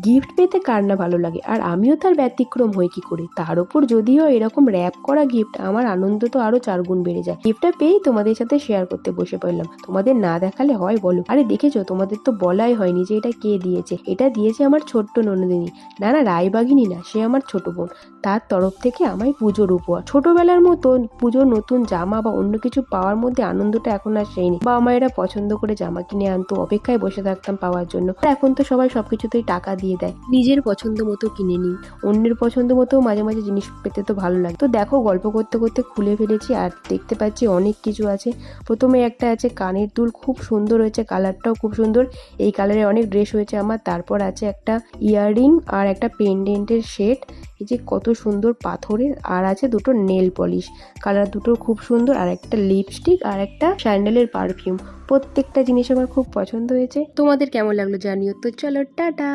Gift পেতে কার না ভালো লাগে, আর আমিও তার ব্যতিক্রম হই কি করে। তার উপর যদিও এরকম র্যাপ করা গিফট, আমার আনন্দ তো আরো 4 গুণ বেড়ে যায়। গিফটটা পেয়েই তোমাদের সাথে শেয়ার করতে বসে পড়লাম। তোমাদের না দেখালে হয় বলো? আরে দেখেছো, তোমাদের তো বলাই হয়নি যে এটা কে দিয়েছে। এটা দিয়েছে আমার ছোট্ট ননদিনী। না না, রায়বাঘিনী না, সে আমার ছোট বোন। তার তরফ থেকে আমায় পুজোর উপহার। ছোটবেলার মতো পুজোর নতুন জামা বা অন্য কিছু পাওয়ার মধ্যে আনন্দটা এখন আর সেই নেই। বাবা মায়েরা পছন্দ করে জামা কিনে আনতো, অপেক্ষায় বসে থাকতাম পাওয়ার জন্য। এখন তো সবাই সবকিছুতেই টাকা দিয়ে দেয়। নিজের পছন্দ মতো কিনে নিই, অন্যের পছন্দ মতো মাঝে মাঝে জিনিস পেতে তো ভালো লাগে। তো দেখো, গল্প করতে করতে খুলে ফেলেছি আর দেখতে পাচ্ছি অনেক কিছু আছে। প্রথমে একটা আছে কানের দুল, খুব সুন্দর হয়েছে, কালারটাও খুব সুন্দর। এই কালারে অনেক ড্রেস হয়েছে আমার। তারপর আছে একটা ইয়াররিং আর একটা পেন্ডেন্টের সেট, এই যে কত সুন্দর পাথরের। আর আছে দুটো নেল পলিশ, কালার দুটো খুব সুন্দর। আর একটা লিপস্টিক আর একটা স্যান্ডেলের পারফিউম। প্রত্যেকটা জিনিস আমার খুব পছন্দ হয়েছে। তোমাদের কেমন লাগলো জানিও। তো চলো, টাটা।